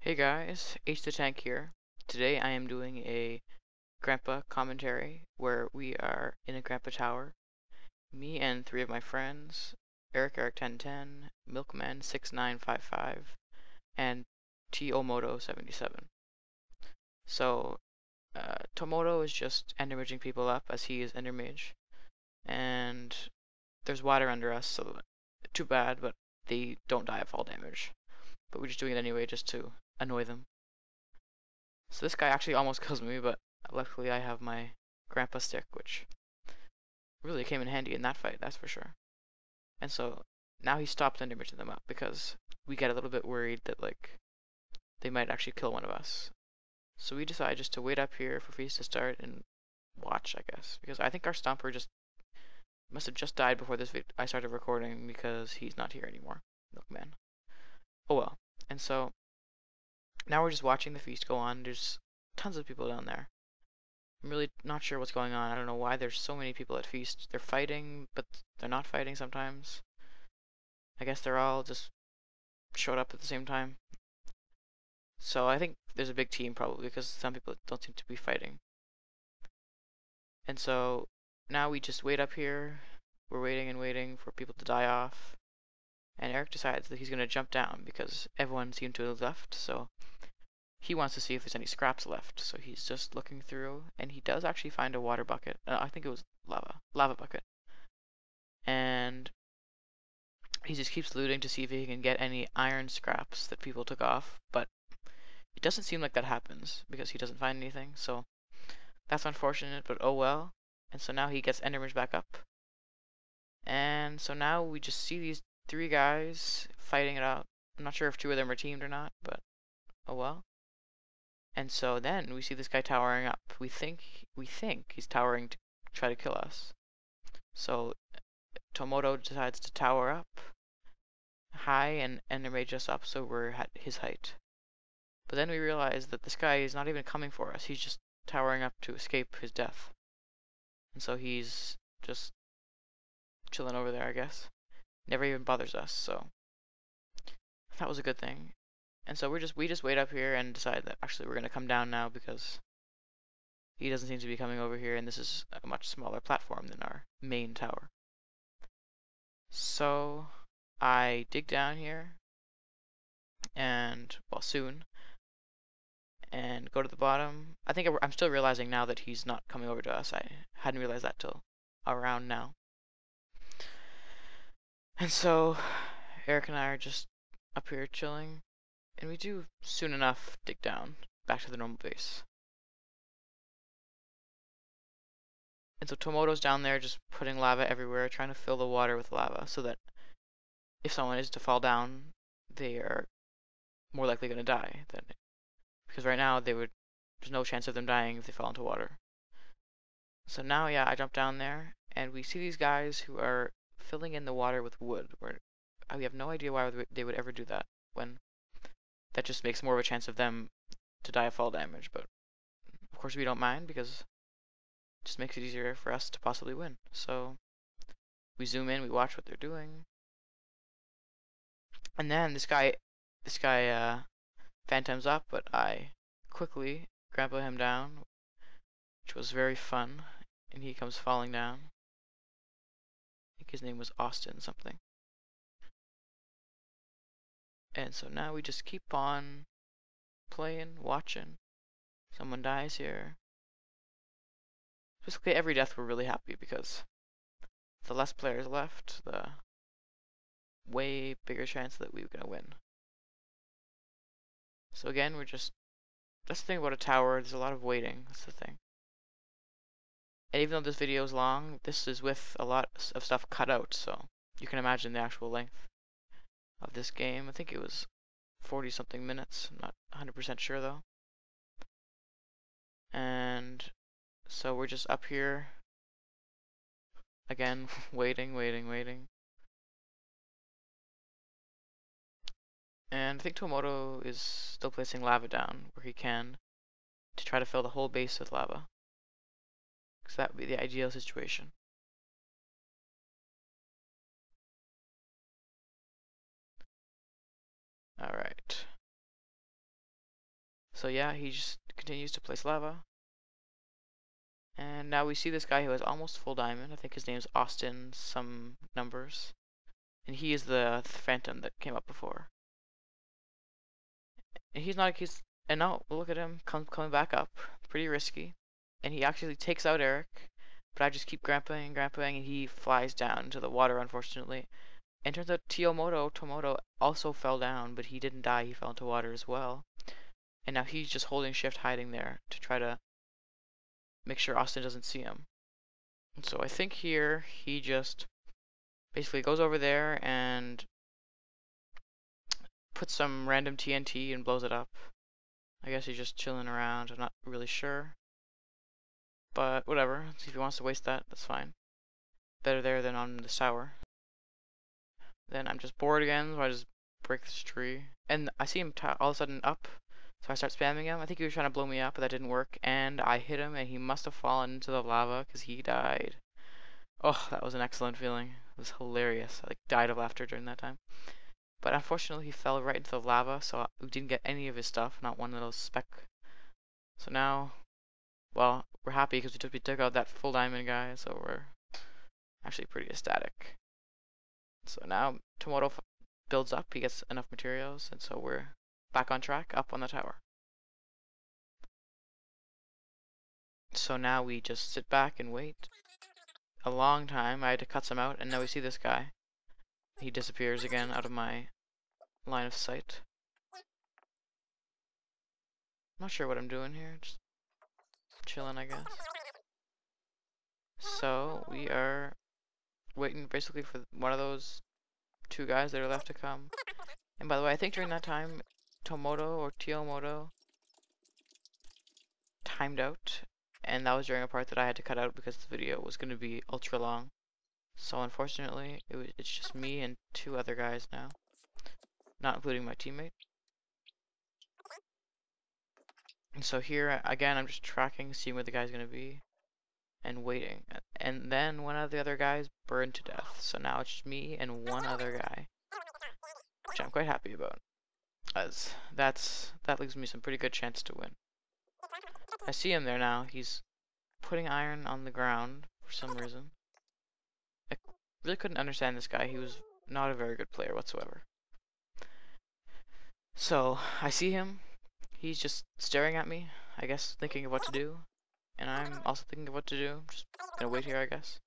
Hey guys, Hthetank here. Today I am doing a Grandpa commentary where we are in a Grandpa tower. Me and three of my friends, Eric 1010, Milkman 6955, and Tomoto 77. So Tomoto is just endermaging people up as he is endermage, and there's water under us, so too bad, but they don't die of fall damage. But we're just doing it anyway just to annoy them. So this guy actually almost kills me, but luckily I have my grandpa stick, which really came in handy in that fight, that's for sure. And so now he stopped endermitching them up because we get a little bit worried that like they might actually kill one of us. So we decide just to wait up here for feast to start and watch, I guess, because I think our stomper just must have just died before I started recording because he's not here anymore, Milkman. Oh well. And so now we're just watching the feast go on. There's tons of people down there. I'm really not sure what's going on. I don't know why there's so many people at Feast. They're fighting, but they're not fighting sometimes. I guess they're all just showed up at the same time. So I think there's a big team probably because some people don't seem to be fighting. And so now we just wait up here. We're waiting and waiting for people to die off. And Eric decides that he's going to jump down because everyone seemed to have left. So he wants to see if there's any scraps left. So he's just looking through, and he does actually find a water bucket. I think it was lava bucket. And he just keeps looting to see if he can get any iron scraps that people took off, but it doesn't seem like that happens because he doesn't find anything. So that's unfortunate, but oh well. And so now he gets endermage back up. And so now we just see these three guys fighting it out. I'm not sure if two of them are teamed or not, but oh well. And so then we see this guy towering up. We think he's towering to try to kill us. So Tomoto decides to tower up high and endermage us up so we're at his height. But then we realize that this guy is not even coming for us. He's just towering up to escape his death. And so he's just chilling over there, I guess. Never even bothers us, so that was a good thing. And so we just wait up here and decide that actually we're gonna come down now because he doesn't seem to be coming over here, and this is a much smaller platform than our main tower. So I dig down here, and well, soon, and go to the bottom. I think I'm still realizing now that he's not coming over to us. I hadn't realized that till around now. And so Eric and I are just up here chilling, and we do soon enough dig down back to the normal base. And so Tomoto's down there just putting lava everywhere, trying to fill the water with lava so that if someone is to fall down, they are more likely going to die than because right now there's no chance of them dying if they fall into water. So now, yeah, I jump down there, and we see these guys who are filling in the water with wood. We have no idea why they would ever do that, when that just makes more of a chance of them to die of fall damage. But of course we don't mind because it just makes it easier for us to possibly win. So we zoom in, we watch what they're doing, and then this guy phantoms up, but I quickly grapple him down, which was very fun, and he comes falling down. I think his name was Austin something. And so now we just keep on playing, watching. Someone dies here. Basically every death we're really happy because the less players left, the way bigger chance that we're gonna win. So again, that's the thing about a tower, there's a lot of waiting, that's the thing. And even though this video is long, this is with a lot of stuff cut out, so you can imagine the actual length of this game. I think it was 40 something minutes, I'm not 100% sure though. And so we're just up here again, waiting. And I think Tomoto is still placing lava down where he can to try to fill the whole base with lava. Because that would be the ideal situation. Alright. So yeah, he just continues to place lava. And now we see this guy who has almost full diamond. I think his name's Austin some numbers. And he is the phantom that came up before. And and now look at him coming back up. Pretty risky. And he actually takes out Eric. But I just keep grappling, and he flies down into the water, unfortunately. And turns out Tomoto also fell down, but he didn't die, he fell into water as well. And now he's just holding shift, hiding there to try to make sure Austin doesn't see him. And so I think here he just basically goes over there and puts some random TNT and blows it up. I guess he's just chilling around, I'm not really sure. But whatever, if he wants to waste that, that's fine. Better there than on the tower. Then I'm just bored again, so I just break this tree. And I see him all of a sudden up, so I start spamming him. I think he was trying to blow me up, but that didn't work. And I hit him, and he must have fallen into the lava, because he died. Oh, that was an excellent feeling. It was hilarious. I died of laughter during that time. But unfortunately, he fell right into the lava, so we didn't get any of his stuff, not one little speck. So now, well, we're happy because we took out that full diamond guy, so we're actually pretty ecstatic. So now Tomoto builds up, he gets enough materials, and so we're back on track, up on the tower. So now we just sit back and wait. A long time, I had to cut some out, and now we see this guy. He disappears again out of my line of sight. I'm not sure what I'm doing here, just chilling, I guess. So we are waiting basically for one of those two guys that are left to come. And by the way, I think during that time, Tomoto timed out, and that was during a part that I had to cut out because the video was going to be ultra long. So unfortunately, it's just me and two other guys now, not including my teammate. And so here, again, I'm just tracking, seeing where the guy's going to be, and waiting. And then one of the other guys burned to death. So now it's just me and one other guy, which I'm quite happy about, as that leaves me some pretty good chance to win. I see him there now. He's putting iron on the ground for some reason. I really couldn't understand this guy. He was not a very good player whatsoever. So I see him. He's just staring at me, I guess, thinking of what to do. And I'm also thinking of what to do. Just gonna wait here, I guess.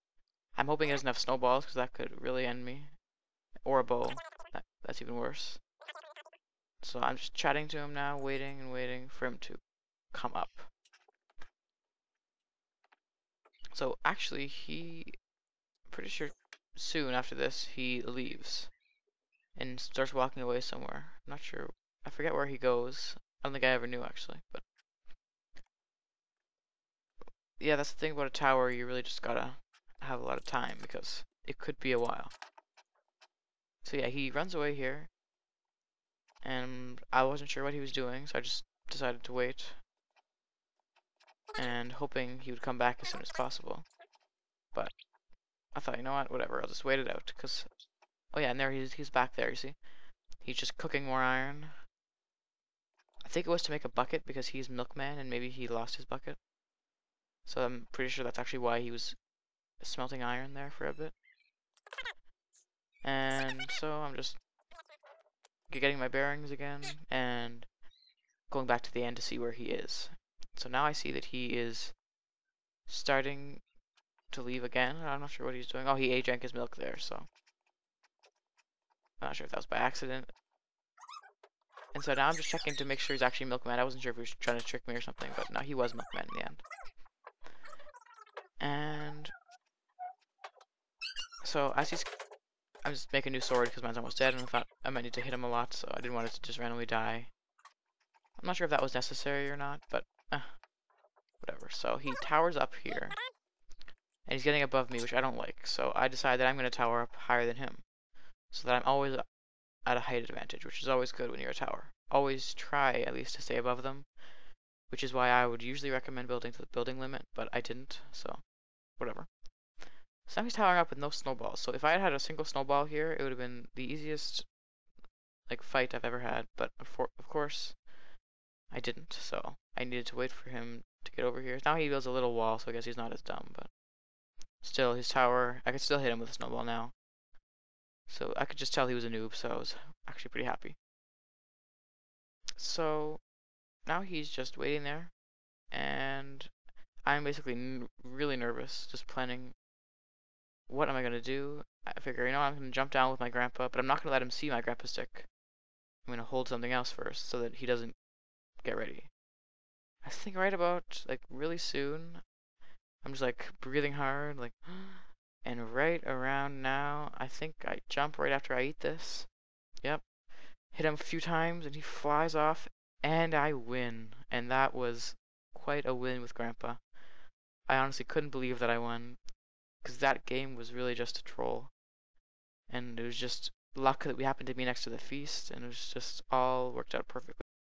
I'm hoping he doesn't have snowballs, because that could really end me. Or a bow. That's even worse. So I'm just chatting to him now, waiting and waiting for him to come up. So actually, pretty sure soon after this, he leaves. And starts walking away somewhere. I'm not sure. I forget where he goes. I don't think I ever knew, actually. But yeah, that's the thing about a tower. You really just gotta have a lot of time, because it could be a while. So yeah, he runs away here. And I wasn't sure what he was doing, so I just decided to wait. And hoping he would come back as soon as possible. But I thought, you know what, whatever, I'll just wait it out, because... Oh yeah, and there he's back there, you see? He's just cooking more iron. I think it was to make a bucket, because he's milkman, and maybe he lost his bucket. So I'm pretty sure that's actually why he was smelting iron there for a bit. And so I'm just getting my bearings again, and going back to the end to see where he is. So now I see that he is starting to leave again. I'm not sure what he's doing. Oh, he drank his milk there, so I'm not sure if that was by accident. And so now I'm just checking to make sure he's actually milkman. I wasn't sure if he was trying to trick me or something, but no, he was milkman in the end. And so as I'm just making a new sword because mine's almost dead, and I thought I might need to hit him a lot, so I didn't want it to just randomly die. I'm not sure if that was necessary or not, but whatever. So he towers up here, and he's getting above me, which I don't like. So I decide that I'm going to tower up higher than him, so that I'm always at a height advantage, which is always good when you're a tower. Always try at least to stay above them, which is why I would usually recommend building to the building limit, but I didn't, so whatever. So now he's towering up with no snowballs. So if I had had a single snowball here, it would have been the easiest fight I've ever had. But of course, I didn't, so I needed to wait for him to get over here. Now he builds a little wall, so I guess he's not as dumb, but still, his tower, I could still hit him with a snowball now. So I could just tell he was a noob, so I was actually pretty happy. So now he's just waiting there, and I'm basically really nervous, just planning what am I going to do. I figure, I'm going to jump down with my grandpa, but I'm not going to let him see my grandpa stick. I'm going to hold something else first so that he doesn't get ready. I think right about, like, really soon, I'm just, like, breathing hard, like, and right around now, I think I jump right after I eat this. Yep. Hit him a few times, and he flies off, and I win. And that was quite a win with Grandpa. I honestly couldn't believe that I won, because that game was really just a troll. And it was just luck that we happened to be next to the feast, and it was just all worked out perfectly.